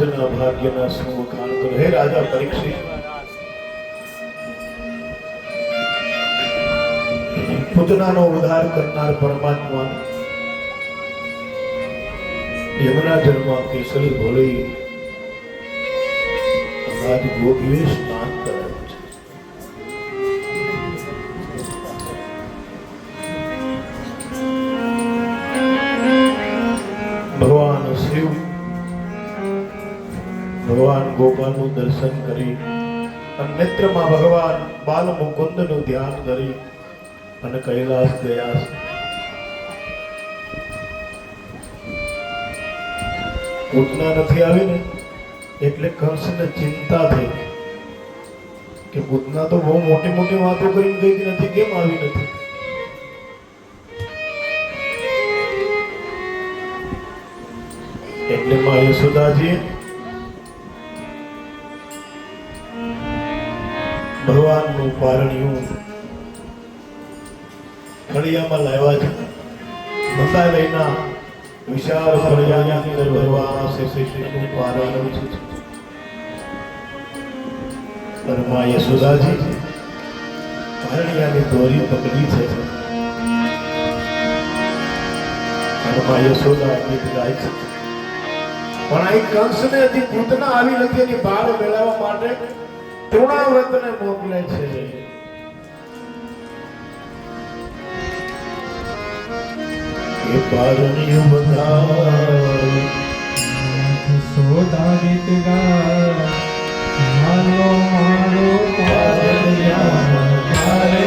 ભક્તના ભાગ્યના શું વખાણ કરો. હે રાજા પરીક્ષિત, પૂતનાનો ઉદ્ધાર કરનાર પરમાત્મા યમુના જળમાં કેસરી ઘોળી આજ ગોપીએ સ્નાન કરાવ્યું છે. ભગવાન શિવ ભગવાન ગોપાલનું દર્શન કરી અને નેત્રમાં ભગવાન બાલ મુકુંદનું ધ્યાન કરી અને કૈલાસ ગયા. પૂતના નથી આવી ને એટલે કંસને ચિંતા થઈ કે પૂતના તો બહુ મોટી મોટી વાતો કરીને ગઈ નથી, કેમ આવી નથી? એટલે માં યશોદાજી ભગવાનનું પારણિયું ફળિયામાં લાવ્યા છે. મંદાલયના વિશાળ ફળિયાની અંદર ભગવાન શ્રી કૃષ્ણનું પારણિયું છે. પર માં યશોદાજી પારણિયાની દોરી પકડી છે અને માં યશોદા ગીત ગાય છે. પણ આ કંસને હજી પૂતના આવી નથી એની બહાર મેળવવા માટે તૃણાવ્રતને મોકલે છે. એ પારણિયું બધા સોદા ગીત ગા મારો મારો પારણિયા મારે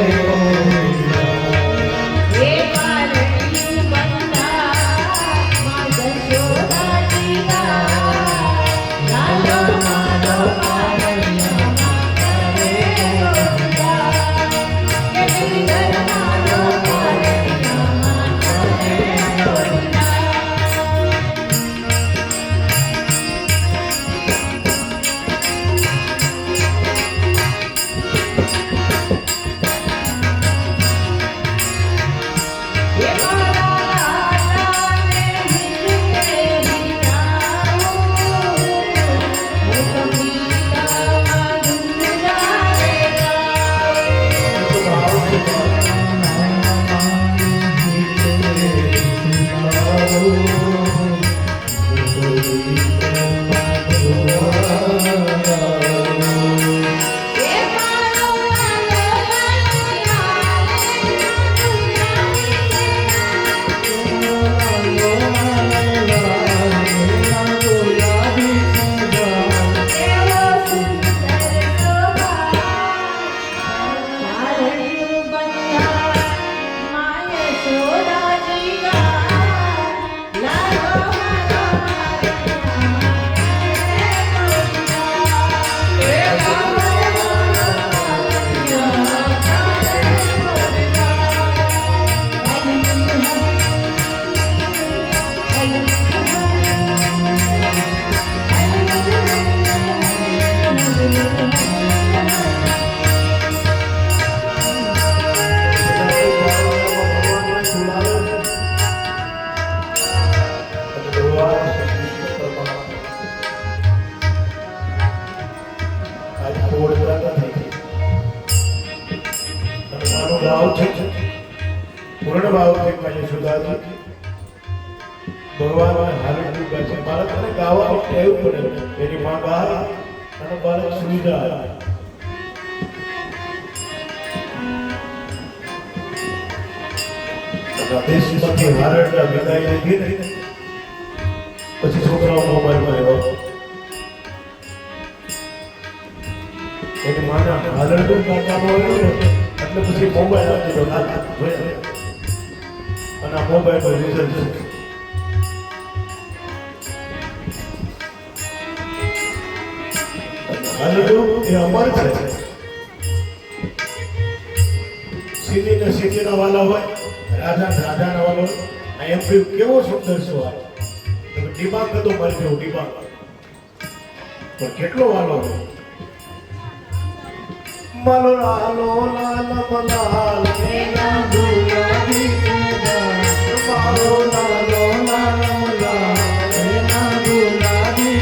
પૂર્ણ ભાવથી કહી સુધાજી ભગવાન હારું છે. બાળકને ગાવાનું ટેવ પડે. એની માં ગાય અને બાળક સુઈ જાય. દેશમાંથી હારડના વિદાય લીધી ને પછી છોકરાઓ મોબાઈલમાં આવ્યો. એની માના હારડનું કાકામાં આવ્યું ને એટલે પછી મોબાઈલ આપી દો અને આ મોબાઈલ પર રિઝલ્ટ છે. હારડું એ અમર છે. સીધી ને સીધીના વાલા હોય, રાજાના વાલો. એમ કેવો સુંદર છે વાલો. ડિબાંગ તો મરી ગયો ડિબાંગ, પણ કેટલો વાલો માલો લાલો લાલ મલાલ મેના ગુલાબી માલો લાલો લાલ મલાલ મેના ગુલાબી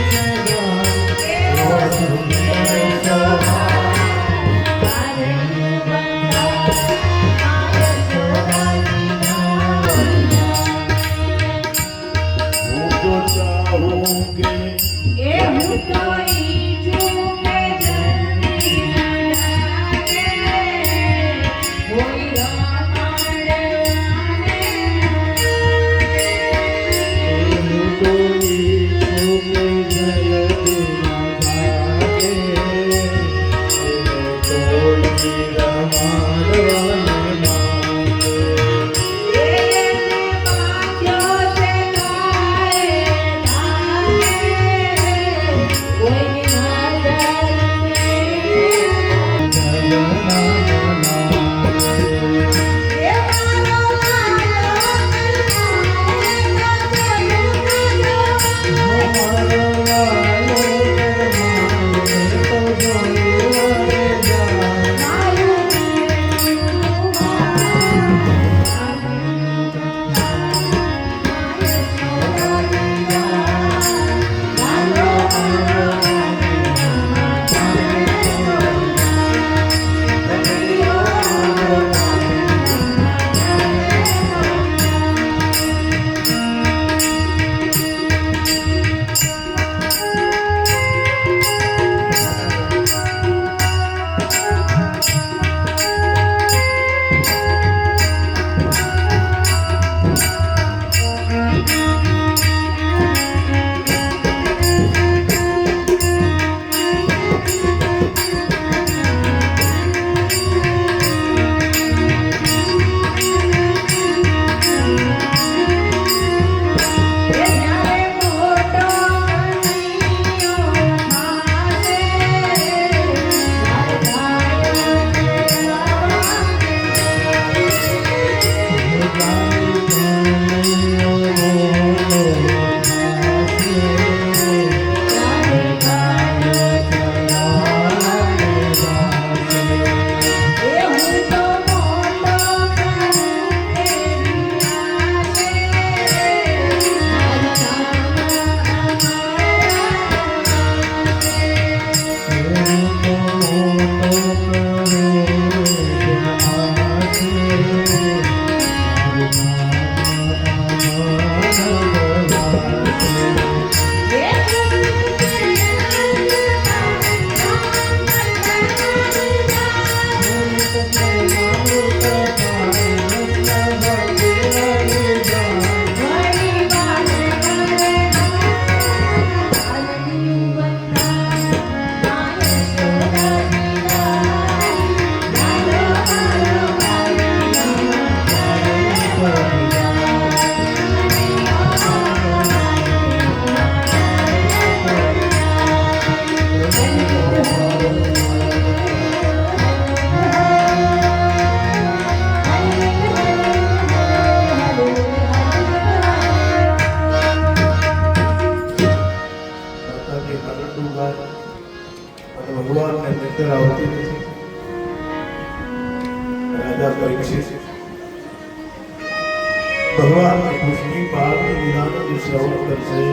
ભગવાન કૃષ્ણની પાદની લીલાનું શ્રવણ કરશે.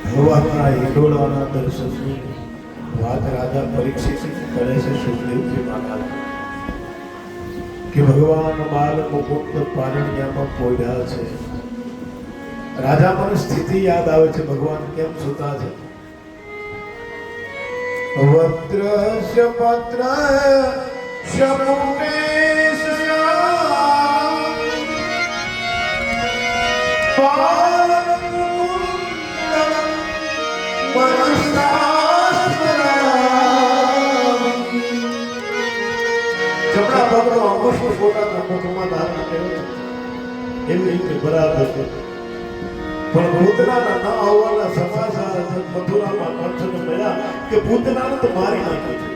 ભગવાનના હિંડોળાના દર્શનની વાત રાજા પરીક્ષિત કરે છે સુખદેવજી મહારાજ કે ભગવાન બાલ મુકુંદ પારણ્યામાં પોઢ્યા છે. રાજા મને સ્થિતિ યાદ આવે છે, ભગવાન કેમ સુતા છે. વત્રસ્ય પત્ર જમણા પગનો અંગૂઠો પોતાના મુખમાં ધારણ કર્યો છે. એવી રીતે બરાબર છે. પણ પૂતનાના ન આવવાના સમાચાર મથુરામાં કંસને મળ્યા કે પૂતનાને તો મારી નાખી છે.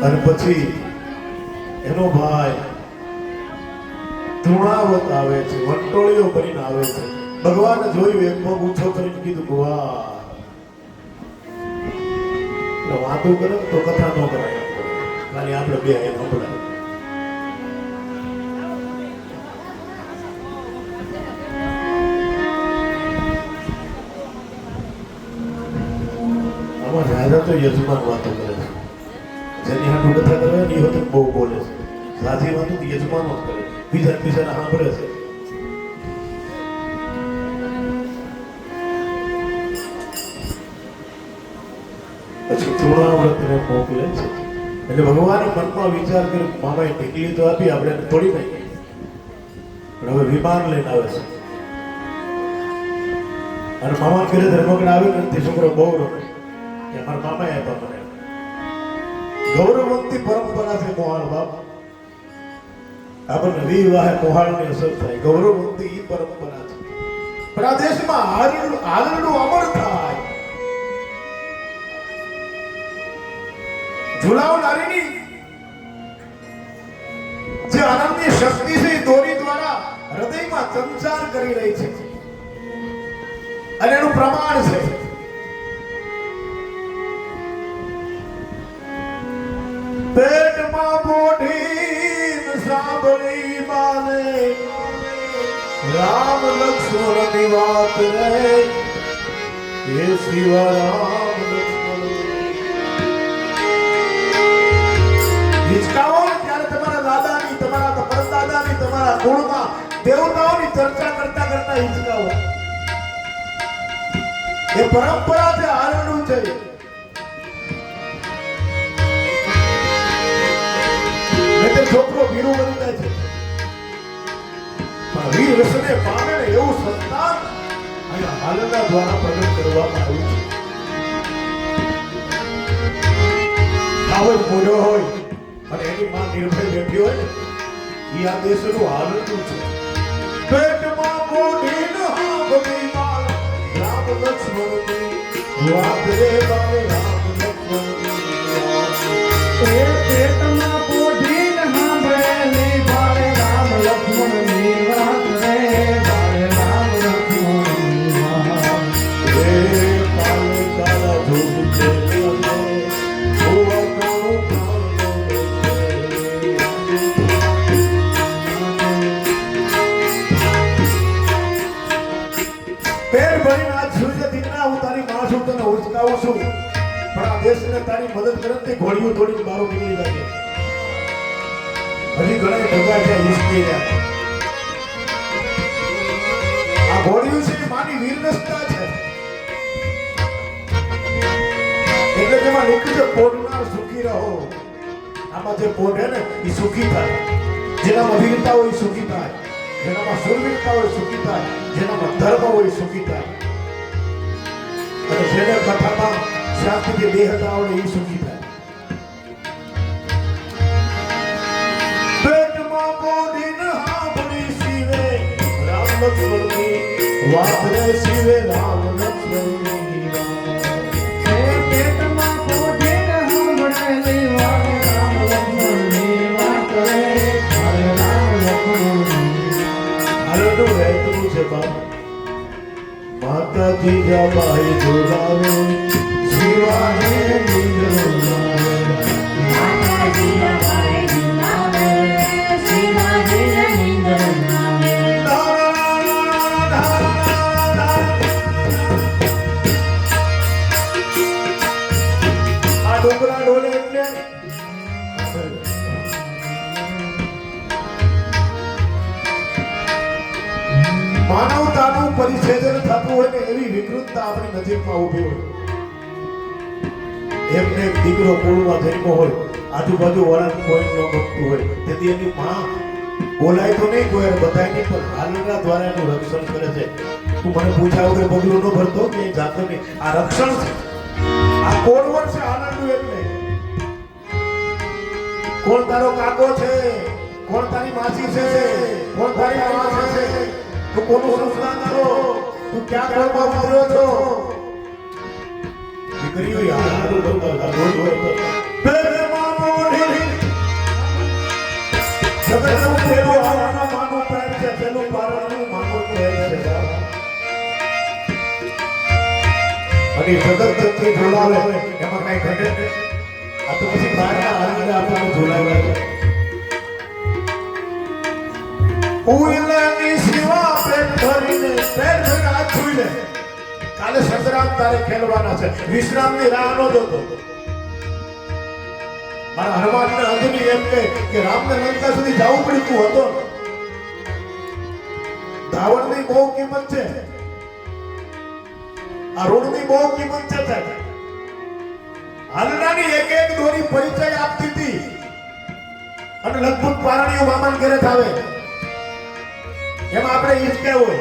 અને પછી એનો ભાઈ તૃણાવત આવે છે, વંટોળીઓ કરીને આવે છે. ભગવાને જોયું, એક પગ ઊંચો કરીને કીધું વાહ, વાતું કરે તો કથા ન કરાય, ખાલી આપણે બે એ સંભળાય. આમાં રાજા તો યજમાન વાતો કરે છે, જેની હાટું કથા કરે ને એ વખત બહુ બોલે છે. સાચી વાતો તો યજમાનો જ કરે, બીજાને સાંભળે છે. પછી તૃણાવ્રતને મોકલે છે. એટલે ભગવાને મનમાં વિચાર કર્યો, મામાએ ઢીકલી તો આપી, આપણે તોડી નાખી, પણ હવે વિમાન લઈને આવે છે. અને મામા ઘરે ધર્મગઢ આવે ને તે છોકરો બહુ રમે કે અમારા મામાએ આપ્યા મને. ગૌરવવંતી પરંપરા છે મોહાળ બાપ. આપણને વિવાહે મોહાળની અસર થાય, ગૌરવવંતી ઈ પરંપરા છે. પણ આ દેશમાં હાલનું અમર થાય, ઝુલાવનારીની જે આનંદની શક્તિ છે એ દોરી દ્વારા હૃદયમાં સંચાર કરી રહી છે. અને એનું પ્રમાણ છે પેટમાં પોઢી સાંભળી માને રામ લક્ષ્મણ ની વાત રહે હે શિવા રામ હિચકાવો ત્યારે તમારા દાદાની, તમારા પરદાદાની, તમારા કુળમાં દેવતાઓની ચર્ચા કરતા કરતા હિચકાવો. એ પરંપરા છે, હાલનું છે. એટલે છોકરો વીરુ બની જાય છે, પણ વીર રસને પામે ને એવું સંતાન અહીંયા હાલના દ્વારા પ્રગટ કરવામાં આવ્યું છે. ખાવડ પૂર્યો હોય અને એની માં નિર્ભય બેઠી હોય ને, એ આ દેશનું હાલનું છે. પેટમાં પોઢીને હાંભળી માલ રામ લક્ષ્મણની વાત રે બાલ રામ લક્ષ્મણની વાત. એ પેટમાં પોઢીને સાંભળેલી બાળે રામ લક્ષ્મણની વાત રે, બાળે રામ લક્ષ્મણની વાત. હે કાલ કાલા ધૂપ છે હોવા કાળું પેર ભરીને આજ સૂર્ય દીકરા હું તારી માં છું, તને ઉચકાવું છું, પણ આ દેશને તારી મદદ કરે તે ઘોડીઓ થોડી બારો નીકળી જાય. હજી ઘણા ઢગા છે હિસ્કી રહ્યા. આ ઘોડીઓ છે એ માની વીરરસતા છે. એટલે જેમાં નીકળે પોઢનાર સુખી રહો. આમાં જે પોઢે ને એ સુખી થાય, જેનામાં વીરતા હોય એ સુખી થાય, જેનામાં સુરવીરતા હોય સુખી થાય, જેનામાં ધર્મ હોય સુખી થાય, અને જેને કથામાં શાંતિથી બેહતા આવડે એ સુખી થાય. પેટમાં પોઢીને હાંભળી શિવે રામ લક્ષ્મણની વાત રે, શિવે રામ લક્ષ્મણની વાત. એ પેટમાં પોઢીને સાંભળેલી બાળે રામ લક્ષ્મણની બાપ માતાજી જબાઈ ઝુલાવે શિવાને નિંદ્ર લાવે માતાજી અમારે ઝુલાવે, શિવાજીને નિંદર લાવે. આ ડુંગરા ડોલે એટલે માનવતાનું પરિચ્છેદન થતું હોય ને એવી વિકૃતતા આપણી નજીકમાં ઊભી હોય. એમને એક દીકરો કુળમાં જન્મો હોય, આજુબાજુ વાળા કોઈ ન ગમતું હોય, તેથી એની માં બોલાય તો નહીં, કોઈ બધાય નહીં, પણ હાલના દ્વારા એનું રક્ષણ કરે છે. તું મને પૂછ્યા વગર પગલું ન ભરતો કે જાતો નહીં. આ રક્ષણ છે, આ કોળવર છે આનંદનું. એટલે કોણ તારો કાકો છે, કોણ તારી માસી છે, કોણ તારી મામા છે, તું કોનું સંસ્કાર કરો, તું ક્યાં કોળમાં ઉતર્યો છો. દીકરીઓ યાર બોલતા રોજ પ્રેમમાં મોઢી જગતનું પેલું આવવાનું માનું પ્રેમ છે, પેલું પારણનું માનું પ્રેમ છે. અને જગત તત્વી ઝોલાવે એમાં કઈ ઘટે. આ તો પછી બહારના હાલીને આપણને ઝોલાવ્યા છે. ઉઈલાની સિવા પેટ ભરીને પેટ ભરીને હાથ છૂઈ લે. કાલે સંગ્રામ તારે ખેલવાના છે, વિશ્રામની રાહ નો જોતો. મારા હનુમાનને અંજની એમ કે રામને લંકા સુધી જવું પડ્યું, તું હતો. ધાવણની બહુ કિંમત છે, આ રોડની બહુ કિંમત છે. હાલનાની એક એક દોરી પરિચય આપતી હતી અને લગભગ પારણીઓ મામાન ઘરે જ આવે. એમાં આપણે ઈચ્છે હોય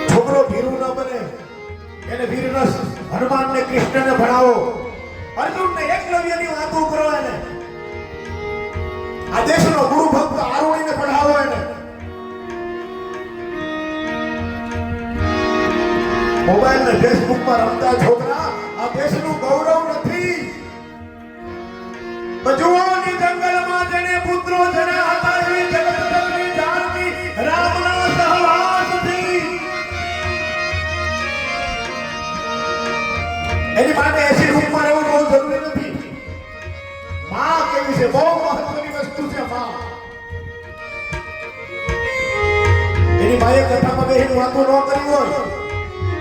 છોકરો ભીરું ન બને, એને વીરરસ હનુમાનને કૃષ્ણને ભણાવો, અર્જુનને એકલવ્યની વાતો કરો, એને આ દેશનો ગુરુ ભક્ત આરુણીને પઢાવો. એને મોબાઈલ ને ફેસબુક માં રમતા છોકરા આ દેશનું ગૌરવ નથી. બજુઓની જંગલમાં જેને પુત્રો જણા હતા એવી જગતની જાણવી રામના સહવાસથી. એની માટે એસી રૂપમાં રહેવું બહુ જરૂરી નથી. માં કેવી છે, બહુ મહત્વની વસ્તુ છે. માં એની માએ કથામાં બેહીને વાતો ન કરી હોય,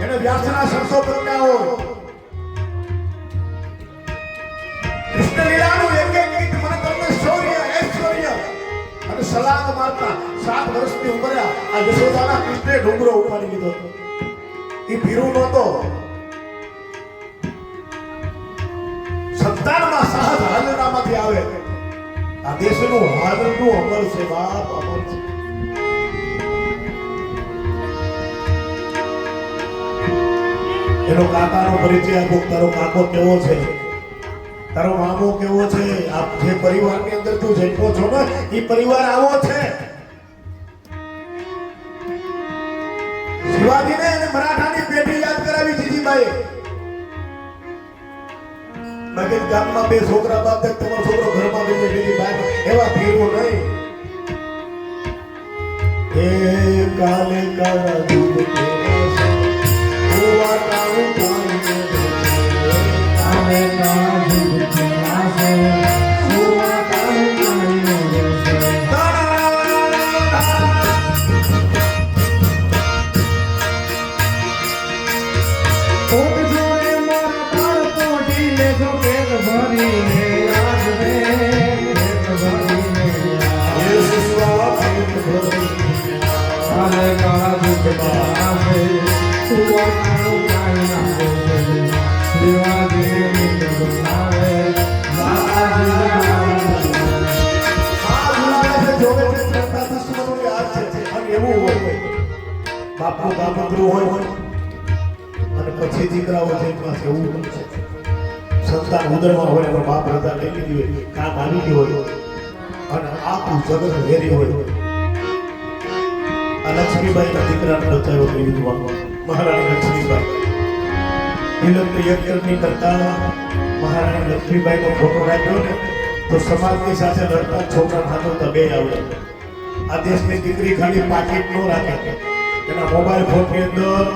એને વ્યાસના શબ્દો પ્રગટ્યા હોય. કૃષ્ણ લીલાનું એક એક ગીત મને તમને શૌર્ય, ઐશ્વર્ય અને સલાહ મારતા 7 વર્ષની ઉંમરે આ યશોદાના કૃષ્ણે ડુંગરો ઉપાડી લીધો. એ ભીરું નહોતો. સંતાનમાં સાહસ હાલનામાંથી આવે. આ દેશનું હાલનું અમર છે બાપ, અમર છે. એનો કાકાનો પરિચય આપો. તારો કાકો કેવો છે, તારો મામો કેવો છે, આ જે પરિવારની અંદર તું જન્મો છો ને એ પરિવાર આવો છે. શિવાજીને અને મરાઠાની પેઢી યાદ કરાવી જીજીબાઈએ. મગજ ગામમાં 2 છોકરા બાદ તમારો છોકરો ઘરમાં ગમે પેલી બાદ એવા ભીરો નહીં. એ કાલે કાળા દૂધ કેવા છે, ઓવા કાળું કાળું કાલે કાળા દૂધ કેવા છે, સુવા કાળું કાળું છે. કોટ જોડે મારા કાળ પોઢી લેજો પેટ ભરીને આજ રે, પેટ ભરીને આજ. એ સુસ્વા પેટ ભરી કાલે કાળા દૂધ કેવા છે, સુવા કાળું કાળું છે. શિવાજીને નિંદર લાવે, માતાજીને જોવે છે કરતા દુશ્મનોને હાથ છે. અને એવું હોય બાપનું બાપનું હોય અને પછી દીકરાઓ છે પાસે એવું હોય છે. સંતાન ઉદરમાં હોય અને બાપ રજા લઈ લીધી હોય, કામ આવી ગયું હોય અને આખું જગત વેરી હોય. આ લક્ષ્મીબાઈના દીકરાને બચાવ્યો કઈ દીધું મહારાણી લક્ષ્મીબાઈ. ફિલ્મની એક્ટરની કરતા મહારાણી લક્ષ્મીબાઈનો ફોટો રાખ્યો ને તો સમાજની સાથે લડતા છોકરા નાનો તો બે આવડે. આ દેશની દીકરી ખાલી પાકીટ નો રાખે, એના મોબાઈલ ફોનની અંદર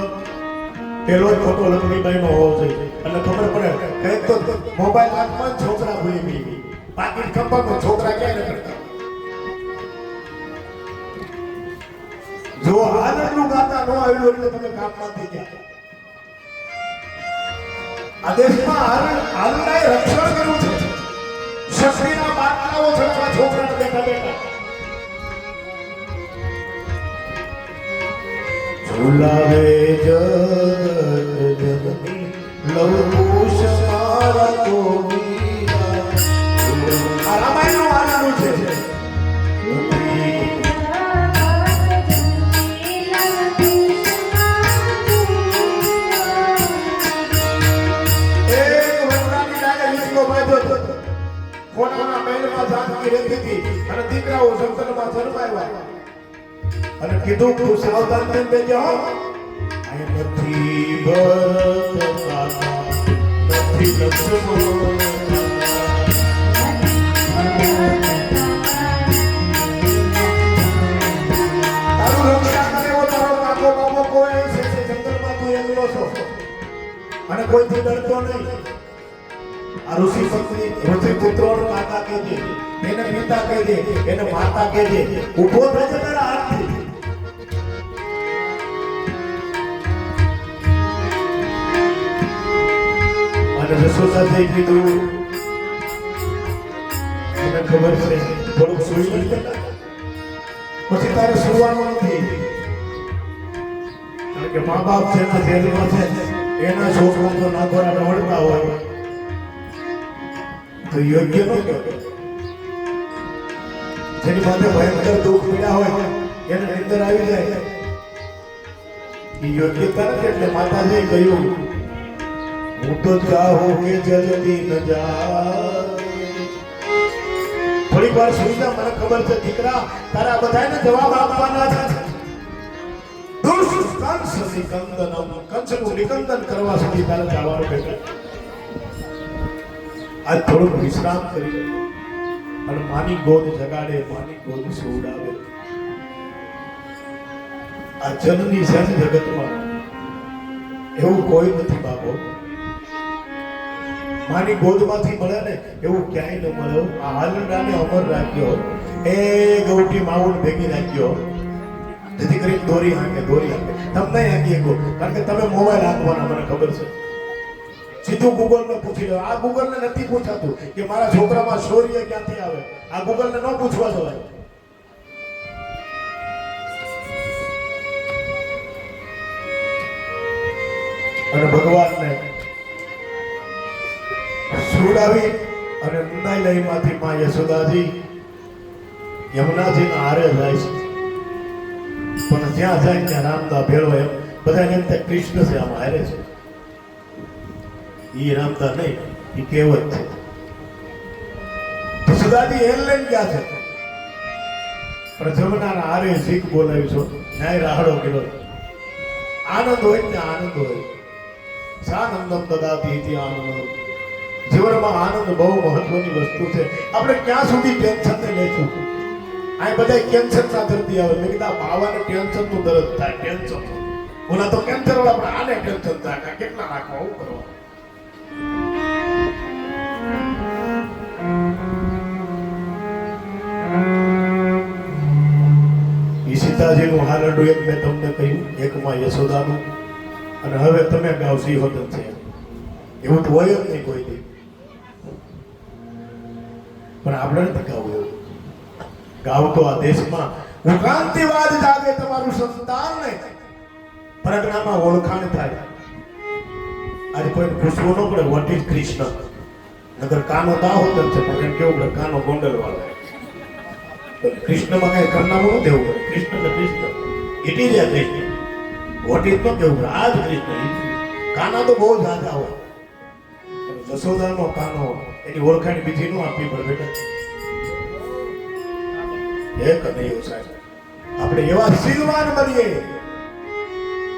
પેલો જ ફોટો લક્ષ્મીબાઈનો હોવો જોઈએ. એટલે ખબર પડે કંઈક તો મોબાઈલ હાથમાં જ છોકરા ભૂલી ગઈ, પાકીટ ખંભામાં છોકરા ક્યાંય ન કરતા. જો આનંદનું ગાતા ન આવ્યું એટલે તમે કામમાંથી ગયા. આ દેશમાં હાલનાએ રક્ષણ કર્યું છે. શક્તિના બાટલાઓ છડવા છોકરાને બેઠા બેઠા ઝુલાવે જગત જનની લવકુશ મારા ગોવિંદા. આ રામાયણનું આનંદ છે. કોનાના મહેલમાં જાનકી રહેતી હતી અને દીકરાઓ સંતાનમાં જન્માયા અને કીધું તું સાવધાન થઈને બેજો. આ નથી ભરત કાકા, નથી લક્ષ્મણ તારું રક્ષા કરે એવો તારો કાકો બાબો કોઈ છે જંગલમાં તું એકલો છો અને કોઈથી ડરતો નહીં. આ ઋષિ પુત્રોનો કાકા કહેજે, એને પિતા કહેજે, એને માતા કહેજે. ઊભો થજે તારા હાથથી. અને જશોદાજી કીધું મને ખબર છે થોડુંક સુઈ નથી, પછી તારે સુવાનું નથી. કારણ કે મા બાપ જેના જેલમાં છે એના છોકરા તો નાગોરા રવડતા હોય તો યોગ્ય ન કહેવાય. જેની માથે ભયંકર દુઃખ પીડા હોય એને નિંદર આવી જાય એ યોગ્યતા નથી. એટલે માતાજીએ કહ્યું હું તો ચાહું કે જલ્દી ન જા. થોડીક વાર સુઈ જા, મને ખબર છે દીકરા તારા બધાને જવાબ આપવાના છે. કંસનું નિકંદન કરવા સુધી તારે જવાનું બેટા. આજ થોડુંક વિશ્રામ કરી અને માની ગોદ જગાડે, માની ગોદ સુવડાવે. આ જનની છે જગતમાં એવું કોઈ નથી બાપો. માની ગોદમાંથી મળે ને એવું ક્યાંય ન મળે. આ હાલડાને અમર રાખ્યો, એ ગૌટી માઉન ભેગી રાખ્યો જેથી કરીને દોરી હાંકે તમને હાંકી શકો. કારણ કે તમે મોબાઈલ હાંકવાના મને ખબર છે. સીધું ગૂગલને પૂછી લો. આ ગૂગલને નથી પૂછાતું કે મારા છોકરામાં શૌર્ય ક્યાંથી આવે. આ ગૂગલને ન પૂછવા જવાય. અને ભગવાનને સુવડાવી અને નંદાઈલયમાંથી માં યશોદાજી યમુનાજીના હારે જાય છે. પણ જ્યાં જાય ત્યાં રામદા ભેળો એમ બધા એમ થાય કૃષ્ણ છે આમ હારે છે. ઈ રામતા નહીં, ઈ કહેવત છે. યશોદાજી હેલ લઈને ગયા છે પણ જમનાના હારે શીખ બોલાવી છો ન્યાય રાહડો કર્યો. આનંદ હોય ને આનંદ હોય. સાનંદમ દદાતી ઇતિ આનંદ. જીવનમાં આનંદ બહુ મહત્વની વસ્તુ છે. આપણે ક્યાં સુધી ટેન્શન ને લેશું. આ બધા કેન્સર ના દર્દી આવે. મેં કીધા બાવાને ટેન્શન નું દર્દ થાય. ટેન્શન ઓલા તો કેન્સર વાળા પણ આને ટેન્શન થાય. કેટલા રાખવા આવું કરવા. ઈ સીતાજીનું હાલરડું એક મેં તમને કહ્યું, એકમાં યશોદાનું અને હવે તમે ગાવ સિંહોદન છે. એવું તો હોય જ નહીં કોઈ દી. પણ આપણે નથી ગાવું એવું. ગાવ તો આ દેશમાં ઉક્રાંતિવાદ જાગે તમારું સંતાનને પ્રજ્ઞામાં ઓળખાણ થાય. આજે કોઈ પૂછવું ન પડે વોટ ઇઝ કૃષ્ણ. નગર કાનો દાહોદર છે પણ એમ કેવું પડે કાનો ગોંડલ વાળો. કૃષ્ણમાં કઈ કરનામું ન દેવું પડે. કૃષ્ણ ને Krishna it is a Krishna. What is નો કેવું પડે આ જ કૃષ્ણ. કાના તો બહુ જાજા હોય. જશોદાનો કાનો એની ઓળખાણ બીજી નો આપવી પડે બેટા. એક નહીં સાહેબ. આપણે એવા શીલવાન બનીએ,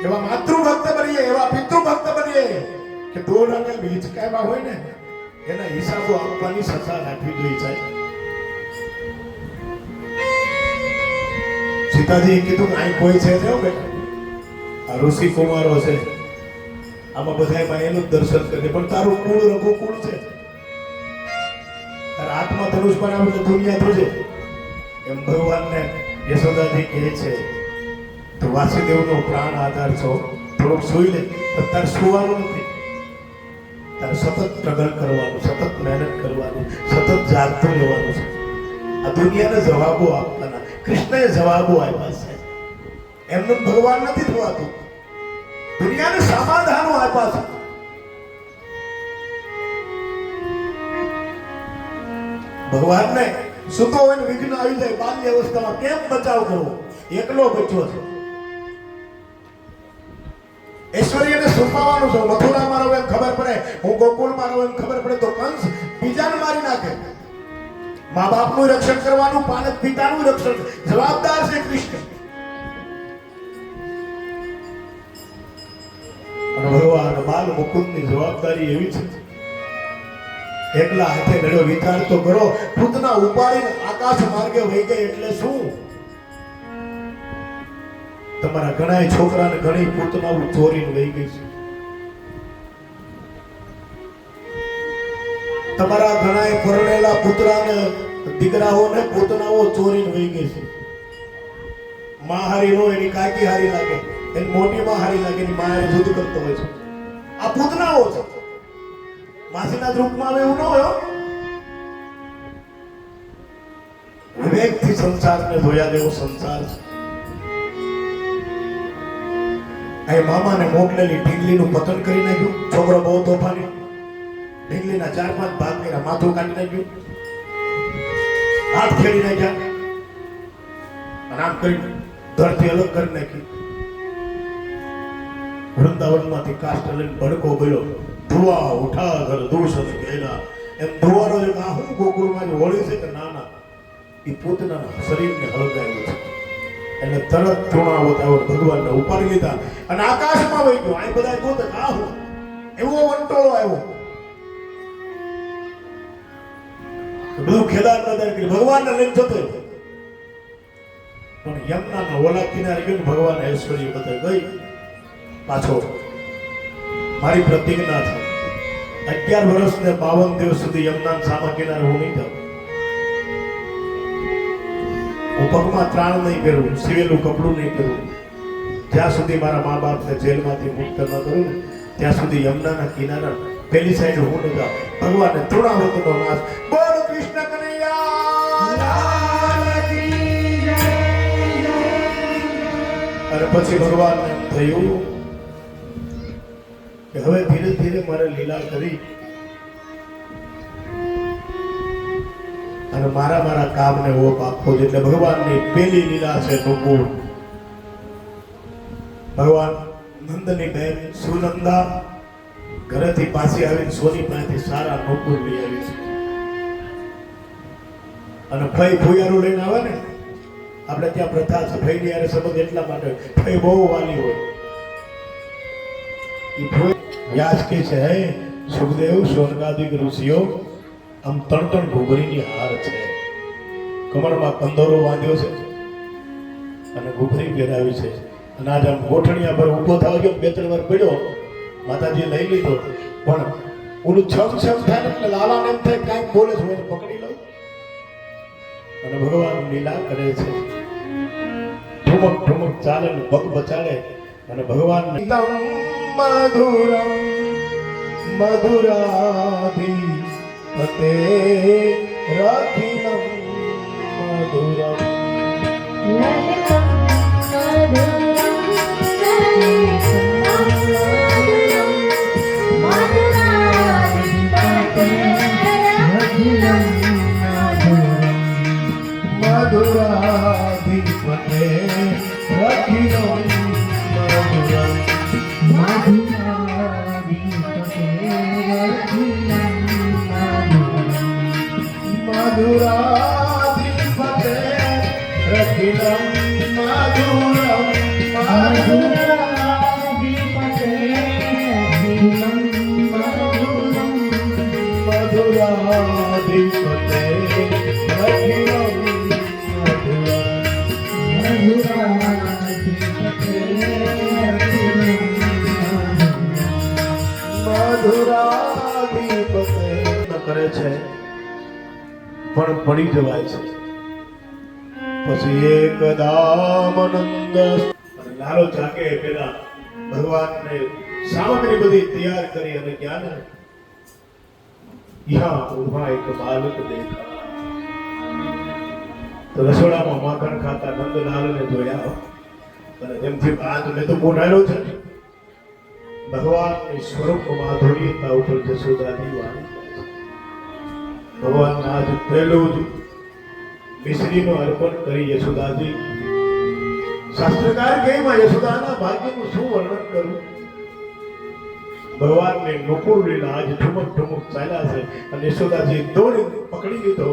એવા માતૃભક્ત બનીએ, એવા પિતૃભક્ત બનીએ કે દોડાને હિચકાવ્યા હોય ને એના હિસાબો આપવાની સત્તા રાખવી જોઈએ સાહેબ. સીતાજીએ કીધું કે અહીં કોઈ છે ને બેટા, આ ઋષિ કુમારો છે, આમાં બધાયમાં એનું જ દર્શન કરે, પણ તારું કુળ રઘુકુળ છે, તારા હાથમાં ધનુષ બનાવે તો દુનિયા ધ્રુજે. એમ ભગવાનને યશોદાજી કહે છે તો વાસુદેવનો પ્રાણ આધાર છો, થોડુંક સુઈ લે. તો તારે સુવાનું નથી, તારે સતત સ્ટ્રગલ કરવાનું, સતત મહેનત કરવાની, સતત જાગતું રહેવાનું છે. આ દુનિયાને જવાબો આપવાના. કૃષ્ણએ જવાબો આપ્યા છે. એમનું ભગવાન નથી થવાતું, દુનિયાને સમાધાનો આપ્યા છે. ભગવાનને સુતો હોય ને વિઘ્ન આવી જાય બાલ્ય અવસ્થામાં કેમ બચાવ કરવો? એકલો બચ્યો છે. ઐશ્વર્યને છુપાવવાનું છે. મથુરામાં રહું એમ ખબર પડે, હું ગોકુળમાં રહું એમ ખબર પડે તો કંસ બીજાને મારી નાખે. મા બાપનું રક્ષણ કરવાનું, પાલક પિતાનું રક્ષણ જવાબદાર છે કૃષ્ણ. અને ભગવાન બાલ મુકુંદની જવાબદારી એવી છે, એકલા હાથે નડ્યો. વિચાર તો કરો, પૂતના ઉપાડીને આકાશ માર્ગે વહી ગઈ એટલે શું? તમારા ઘણા છોકરાને ઘણી પૂતનાઓ ચોરીને વહી ગઈ છે. તમારા ઘણા પરણેલા પુત્રાને દીકરાઓને પૂતનાઓ ચોરીને વહી ગઈ છે. માં હારી નો એની કાકી હારી લાગે, એની મોટી માં હારી લાગે, એની માં એને જુદ કરતો હોય છે. આ પૂતનાઓ છે. માસીના રૂપમાં આવે એવું ન હોય. વિવેકથી સંસારને જોયા જેવો સંસાર છે. અહીં મામાને મોકલેલી ઢીંગલીનું પતન કરી નાખ્યું. છોકરો બહુ તોફાની, ઢીંગલીના 4-5 ભાગ કર્યા, માથું કાઢી નાખ્યું, હાથ ખેડી નાખ્યા, અને આમ કરી ધરતી અલગ કરી નાખી. વૃંદાવનમાંથી કાષ્ટ લઈને ભડકો ગયો. ધુઆ ઉઠા ઘર દૂષણ ગયેલા. એમ ધુવાનો જે આ હું ગોકુળમાં જે હોળી છે કે નાના એ પોતાના શરીરને હળગાવ્યું છે. એટલે તરત ધૂણાવત આવ્યો, ભગવાનને ઉપાડી લીધા અને આકાશમાં વહી ગયો. આ બધા ગોત આ હું એવો વંટોળો આવ્યો. બધું ખેદાર નદાર કરી ભગવાનને લઈને જતો રહ્યો. પણ યમુનાના ઓલા કિનારે ગયો. ભગવાન ઐશ્વર્ય બધે ગઈ. પાછો મારી પ્રતિજ્ઞા છે, 11 વર્ષ ને 52 દિવસ સુધી યમુના સામા કિનારે હું નહીં જાઉં. હું પગમાં ત્રાણ નહીં પહેરું, સિવેલું કપડું નહીં પહેરું. જ્યાં સુધી મારા મા બાપને જેલમાંથી મુક્ત ન કરું ત્યાં સુધી યમુનાના કિનારા પેલી સાઈડ હું નહીં જાઉં. ભગવાનને તૃણાવતનો નાશ. બોલ કૃષ્ણ કનૈયા લાલ કી જય. અને પછી ભગવાનને એમ થયું કે હવે ધીરે ધીરે મારે લીલા કરી અને મારા કામને ઓપ આપવો. એટલે ભગવાનની પેલી લીલા છે નુકુળ. ભગવાન નંદની બહેન સુનંદા ઘરેથી પાછી આવીને સોની પાસેથી સારા નુકુળ લઈ આવી છે. અને ફઈ ફુયારું લઈને આવે ને, આપણે ત્યાં પ્રથા છે ફઈની યારે સંબંધ એટલા માટે ફઈ બહુ વાલી હોય. વ્યાસ કે છે, હે સુખદેવ શૌનકાદિક ઋષિઓ, આમ તણ ઘૂઘરીની હાર છે, કમરમાં કંદોરો બાંધ્યો છે અને ઘૂઘરી પહેરાવી છે. અને આજ આમ ગોઠણિયા પર ઊભો થવા ગયો, 2-3 વાર પડ્યો, માતાજીએ લઈ લીધો. પણ ઓલું છમ થાય ને એટલે લાલાને એમ થાય કાંઈક બોલે છે, એને પકડી લઉં. અને ભગવાન લીલા કરે છે, ઠુમક ચાલે ને પગ બચાડે. અને ભગવાન મધુરમ મધુરાધી પતે રાખિલમ મધુરમ. મધુરાધિપતે રાખિલમ મધુરાધિપતે રખિલમ મધુરમ મધુરાધિપતે રખિલમ મધુરમ મધુરાધિપતે મધુરાધિપતે અખિલમ મધુરાધિપતે કરે છે પણ પડી જવાય છે. પછી એકદામનંદ લાલો જાગે પેલા ભગવાનને સામગ્રી બધી તૈયાર કરી અને જ્ઞાન યહાં ઉભા એક બાલક દેખા. તો રસોડામાં માખણ ખાતા નંદલાલને જોયા અને જેમથી બાદ મેં તો બોલાયો છે ભગવાનની સ્વરૂપ માધુર્યતા ઉપર જશોદાજી વાણી ભગવાનના આજ પહેલું જ મિશ્રીનું અર્પણ કરી યશોદાજી. શાસ્ત્રકાર કહે માં યશોદાના ભાગ્યનું શું વર્ણન કરું. ભગવાનને નુપુર લીલા આજ ઠુમક ઠુમક ચાલ્યા છે અને યશોદાજી દોડી પકડી લીધો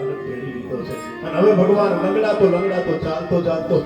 અને ફેરી લીધો છે. અને હવે ભગવાન લંગડાતો ચાલતો